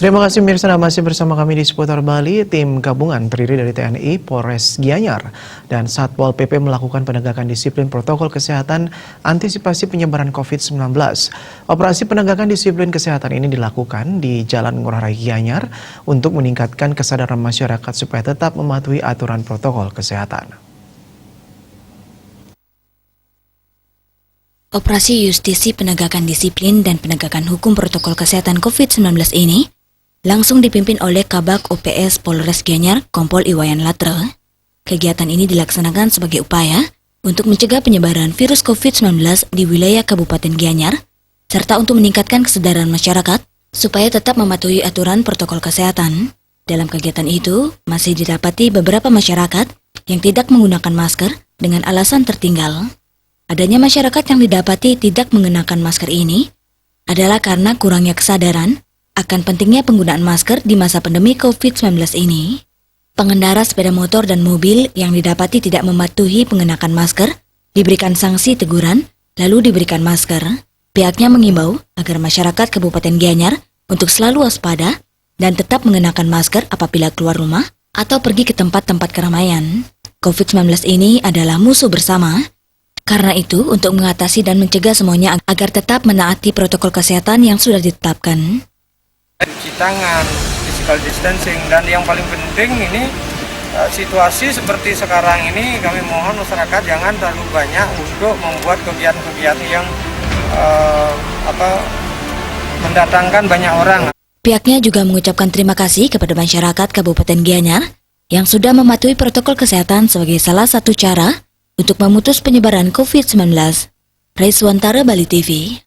Terima kasih Mirsa, masih bersama kami di seputar Bali. Tim gabungan terdiri dari TNI, Polres Gianyar, dan Satpol PP melakukan penegakan disiplin protokol kesehatan antisipasi penyebaran COVID-19. Operasi penegakan disiplin kesehatan ini dilakukan di Jalan Ngurah Rai Gianyar untuk meningkatkan kesadaran masyarakat supaya tetap mematuhi aturan protokol kesehatan. Operasi Justisi Penegakan Disiplin dan Penegakan Hukum Protokol Kesehatan COVID-19 ini langsung dipimpin oleh Kabak OPS Polres Gianyar, Kompol Iwayan Latre. Kegiatan ini dilaksanakan sebagai upaya untuk mencegah penyebaran virus COVID-19 di wilayah Kabupaten Gianyar, serta untuk meningkatkan kesadaran masyarakat supaya tetap mematuhi aturan protokol kesehatan. Dalam kegiatan itu, masih didapati beberapa masyarakat yang tidak menggunakan masker dengan alasan tertinggal. Adanya masyarakat yang didapati tidak mengenakan masker ini adalah karena kurangnya kesadaran akan pentingnya penggunaan masker di masa pandemi COVID-19 ini. Pengendara sepeda motor dan mobil yang didapati tidak mematuhi pengenakan masker diberikan sanksi teguran lalu diberikan masker. Pihaknya mengimbau agar masyarakat Kabupaten Gianyar untuk selalu waspada dan tetap mengenakan masker apabila keluar rumah atau pergi ke tempat-tempat keramaian. COVID-19 ini adalah musuh bersama. Karena itu, untuk mengatasi dan mencegah semuanya agar tetap menaati protokol kesehatan yang sudah ditetapkan. Cuci tangan, physical distancing, dan yang paling penting ini situasi seperti sekarang ini kami mohon masyarakat jangan terlalu banyak untuk membuat kegiatan-kegiatan yang mendatangkan banyak orang. Pihaknya juga mengucapkan terima kasih kepada masyarakat Kabupaten Gianyar yang sudah mematuhi protokol kesehatan sebagai salah satu cara untuk memutus penyebaran COVID-19. Raiswantara, Bali TV.